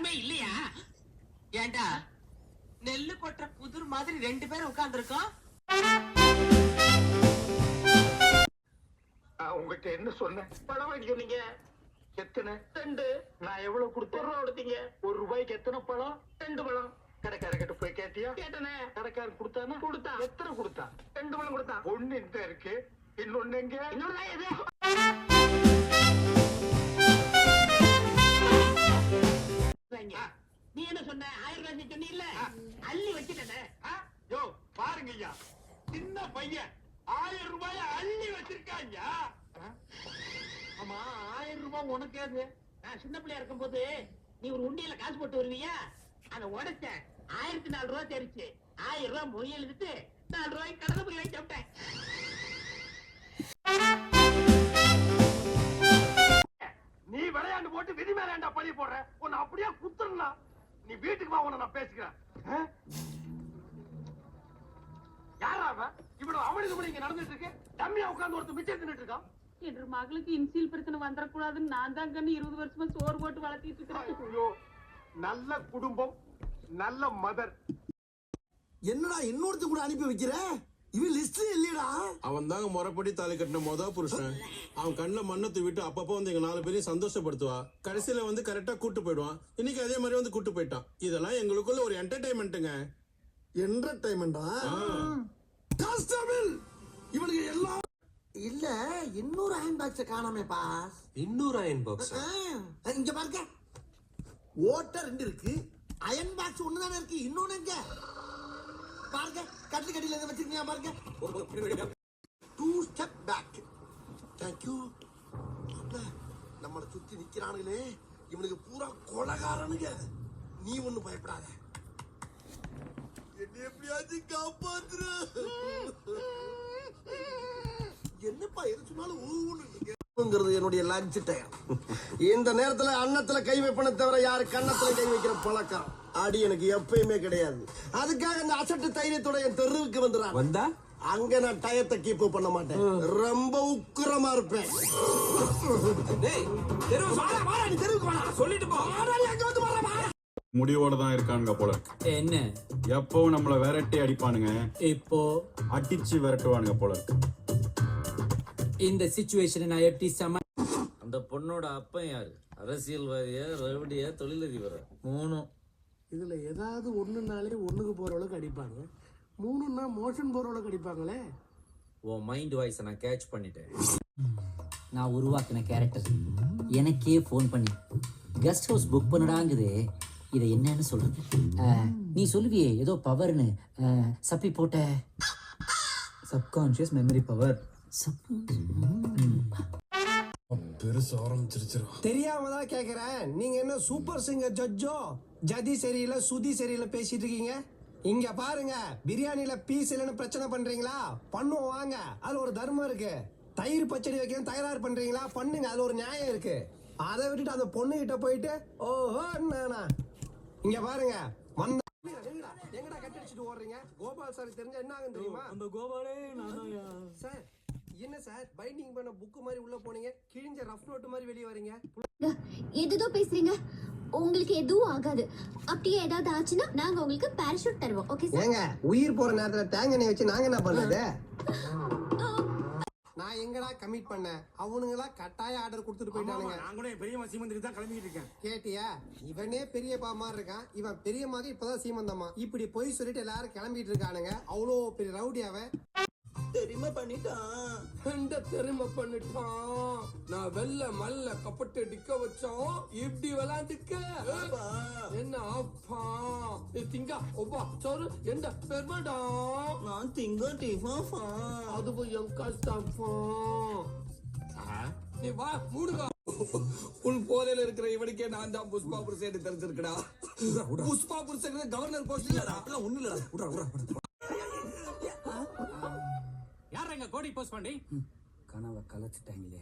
யாருமே இல்லையா? ஏண்டா நெல்லு கொட்டுற புதிர் மாதிரி 2 பேரும் உட்கார்ந்து இருக்கோம். உங்ககிட்ட என்ன சொன்னேன்? பணம் வாங்கி சொன்னீங்க. எத்தனை? 2. நான் எவ்வளவு கொடுத்தேன்? 1 ரூபா கொடுத்தீங்க. 1 ரூபாய்க்கு எத்தனை பழம்? 2 பழம். கடைக்காரர்கிட்ட போய் கேட்டியா? கேட்டனே. கடைக்காரர் கொடுத்தானா? கொடுத்தா. எத்தனை கொடுத்தா? 2 பழம் கொடுத்தா. ஒண்ணு இந்த இருக்கு, இன்னொன்னு எங்க? இன்னொன்னு எது? நீ என்ன சொன்ன? 1000 ரூபாய் சொன்னீல்ல, அள்ளி வச்சுட்டே. யோ பாருங்க ஐயா, சின்ன பையன் 1000 ரூபாய அள்ளி வச்சிருக்காங்க. ஆமா, 1000 ரூபாய் உனக்கு ஏது? நான் சின்ன பிள்ளையா இருக்கும் போது நீ ஒரு உண்டியல காசு போட்டு வருவியா? அதை உடைச்ச 1004 ரூபாய் தெரிச்சு 1000 ரூபாய் மொழி எழுதிட்டு 4 ரூபாய்க்கு கடலை போய் வாங்கி சாப்பிட்டேன். நீ விளையாண்டு போட்டு விதி மேலேண்டா பழி போடுற. உன்னை அப்படியே குத்துறா. நீ வீட்டுக்கு வா, உன்னை நான் பேசிக்கிறேன். யாரா அவன்? இவ்வளவு அமளிதுமணி இங்க நடந்துட்டு இருக்கு. டம்மியா உட்கார்ந்து ஒருத்தர் மிச்சம் தின்னுட்டு இருக்கான். என்ற மகளுக்கு இன்சியல் பிரச்சனை வந்துடக்கூடாதுன்னு நான் தான் கண்ணு 20 வருஷமா சோறு போட்டு வளர்த்திட்டு இருக்கிறேன். ஐயோ, நல்ல குடும்பம், நல்ல மதர். என்னடா இன்னொருத்த கூட அனுப்பி வைக்கிற? இவன் லிஸ்ட் இல்லையடா. அவன் தாங்க முறைப்படி தாலி கட்டின புருஷன். அவன் கண்ண மண்ணத்தை விட்டு அப்பப்போ வந்து எங்க 4 பேரையும் சந்தோஷப்படுத்துவா. கடைசியில வந்து கரெக்டா கூட்டு போயிடுவான். இன்னைக்கு அதே மாதிரி வந்து கூட்டு போயிட்டான். இதெல்லாம் எங்களுக்குள்ள ஒரு என்டர்டைன்மெண்ட்டுங்க. என்டர்டைன்மெண்டா? கான்ஸ்டபிள், இவனுக்கு எல்லாம் இல்ல. இன்னொரு அயன் பாக்ஸ் காணாமே பாஸ். இன்னொரு அயன் பாக்ஸ் இங்க பாருங்க, ஓட்டர் 2 இருக்கு, அயன் பாக்ஸ் 1 தானே இருக்கு. இன்னொன்னு எங்க பாருங்க, கட்டில கட்டில எங்க வச்சிருக்கீங்க பாருங்க. 2 ஸ்டெப் பேக். Thank you. நம்மள சுத்தி நிக்கிறானுங்களே, இவனுக்கு பூரா கொலகாரனுங்க. நீ ஒண்ணு பயப்படாத, என்ன எப்படியாச்சும் காப்பாத்துற. என்னப்பா எது சொன்னாலும் ஊங்கிறது என்னுடைய லஞ்ச் டைம். இந்த நேரத்துல அன்னத்துல கை வைப்பன தவிர யாரு கன்னத்துல கை வைக்கிற பழக்கம் அடி எனக்கு எப்பயுமே கிடையாது. அதுக்காக இந்த அசட்டு தைரியத்தோட என் தெருவுக்கு வந்துடுறான். வந்தா அங்க நான் டயத்தை கீப் பண்ண மாட்டேன். ரொம்ப உக்கிரமா இருப்பேன். சொல்லிட்டு போ. முடிவோட தான் இருக்கானுங்க போல. என்ன எப்பவும் நம்மள விரட்டி அடிப்பானுங்க, இப்போ அடிச்சு விரட்டுவானுங்க போல. இந்த சிச்சுவேஷனை நான் எப்படி அந்த பொண்ணோட அப்பன் யாரு? அரசியல்வாதியா, ரவுடியா, தொழிலதிபரா? 3. இதுல ஏதாவது ஒண்ணுனாலே ஒண்ணுக்கு போற அளவுக்கு அடிப்பாங்க, 3ன்னா மோஷன் போற அளவுக்கு அடிப்பாங்களே. உன் மைண்ட் வாய்ஸை நான் கேட்ச் பண்ணிட்டேன். நான் உருவாக்கின கேரக்டர் எனக்கே ஃபோன் பண்ணி கெஸ்ட் ஹவுஸ் புக் பண்ணடாங்குது. இதை என்னன்னு சொல்றது? நீ சொல்லுவியே ஏதோ பவர்னு, சப்பி போட்ட சப்கான்ஷியஸ் மெமரி பவர். பெருசு ஆரம்பிச்சிருச்சிரும். தெரியாம தான் கேக்குறேன். நீங்க என்ன சூப்பர் சிங்கர் ஜட்ஜோ? ஜதி சரியில்லை, சுதி சரியில்லை பேசிட்டு இருக்கீங்க. இங்க பாருங்க, பிரியாணில பீஸ் இல்லைன்னு பிரச்சனை பண்றீங்களா? பண்ணுவோம் வாங்க, அதுல ஒரு தர்மம் இருக்கு. தயிர் பச்சடி வைக்கணும் தயார் பண்றீங்களா? பண்ணுங்க, அதுல ஒரு நியாயம் இருக்கு. அதை விட்டுட்டு அந்த பொண்ணு கிட்ட போயிட்டு ஓஹோ நானா. இங்க பாருங்க, எங்கடா கட்டடிச்சிட்டு ஓடுறீங்க? கோபால் சார் தெரிஞ்சா என்ன ஆகும் தெரியுமா? அந்த கோபாலே சார் என்ன சார் பைண்டிங் பண்ண புக் மாதிரி உள்ள போனீங்க, கிழிஞ்ச ரஃப் நோட் மாதிரி வெளியே வரீங்க. எதுதோ பேசுறீங்க, உங்களுக்கு எதுவும் ஆகாது. அப்படியே ஏதாவது ஆச்சுன்னா நாங்க உங்களுக்கு பாராசூட் தருவோம். Okay sir? ஏங்க உயிர் போற நேரத்துல தேங்காய் எண்ணெய் வச்சு நாங்க என்ன பண்றது? நான் எங்கடா கமிட் பண்ணேன்? அவனுங்களா கட்டாய ஆர்டர் கொடுத்துட்டு போயிட்டானுங்க. நான் கூட பெரியம்மா சீமந்திரி தான் கிளம்பிட்டு இருக்கேன். கேட்டியா? இவனே பெரியப்பா மாதிரி இருக்கான், இவன் பெரியம்மாக்கு இப்பதான் சீமந்தம்மா. இப்படி போய் சொல்லிட்டு எல்லாரும் கிளம்பிட்டு இருக்கானுங்க. அவ்வளோ பெரிய ரவுடியாவ தெரியுமா பண்ணிட்டான். தெரியுமா பண்ணிட்டான். நான் வெள்ள மல்ல கப்பட்டு டிக்க வச்சோம், இப்படி விளையாண்டுக்க என்ன அப்பா திங்கா ஒப்பா சோறு எந்த பெருமாடா. நான் திங்க டிஃபா அதுவும் என் கஷ்டம். நீ வா மூடுகா. உன் போதையில இருக்கிற இவனுக்கே நான் தான் புஷ்பா புருஷன் தெரிஞ்சிருக்கடா. புஷ்பா புருஷன் கவர்னர் போஸ்ட் இல்லடா. ஒண்ணு இல்லடா. யாரங்க கோடி போஸ்ட் பண்ணி கனவை கலைச்சிட்டாங்களே.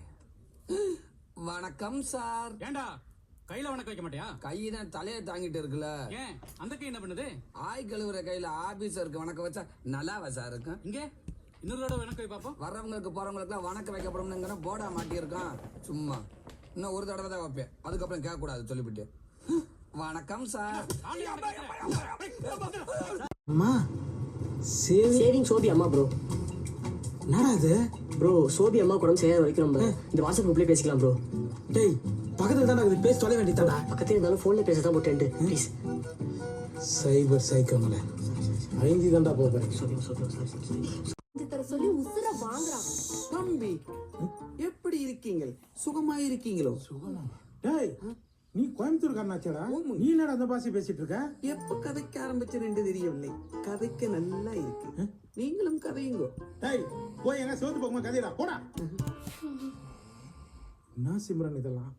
வணக்கம் சார். ஏண்டா கையில வணக்கம் வைக்க மாட்டியா? கைதான் தலையை தாங்கிட்டு இருக்குல்ல. ஏன் அந்த கை என்ன பண்ணுது? ஆய் கழுவுற கையில ஆபீசருக்கு வணக்கம் வச்சா நல்லாவா சார் இருக்கும்? இங்க இன்னொரு தடவை வணக்கம் வை பாப்போம். வர்றவங்களுக்கு போறவங்களுக்கு எல்லாம் வணக்கம் வைக்கப்படும் போர்டா மாட்டி இருக்கான். சும்மா இன்னும் ஒரு தடவை தான் வைப்பேன், அதுக்கப்புறம் கேட்க கூடாது சொல்லிவிட்டு. வணக்கம் சார். அம்மா சேவிங் சோபி அம்மா ப்ரோ. என்னடா இது ப்ரோ சோபி அம்மா கூட செய்யாத வரைக்கும் நம்ம இந்த வாட்ஸ்அப் குரூப்லயே பேசிக்கலாம் ப்ரோ. டேய் பக்கத்துல தான்டா இது பேச தொலை வேண்டியதாடா. பக்கத்துல இருந்தாலும் போன்ல பேசதான் போட்டு ப்ளீஸ். சைபர் சைக்கோங்கள ஐந்தி தான்டா போறேன். சொல்லி உசுர வாங்குறான். தம்பி எப்படி இருக்கீங்க? சுகமா இருக்கீங்களோ? டேய் நீ கோயம்புத்தூர் காரணாச்சடா. நீ என்னடா அந்த பாஷை பேசிட்டு இருக்க? எப்ப கதைக்க ஆரம்பிச்சேன் என்று தெரியவில்லை. கதைக்க நல்லா இருக்கு. நீங்களும் கதையுங்கோ. டேய் போய் எங்க சோத்து போகுமா கதைடா போடா. என்ன சிம்ரன் இதெல்லாம்?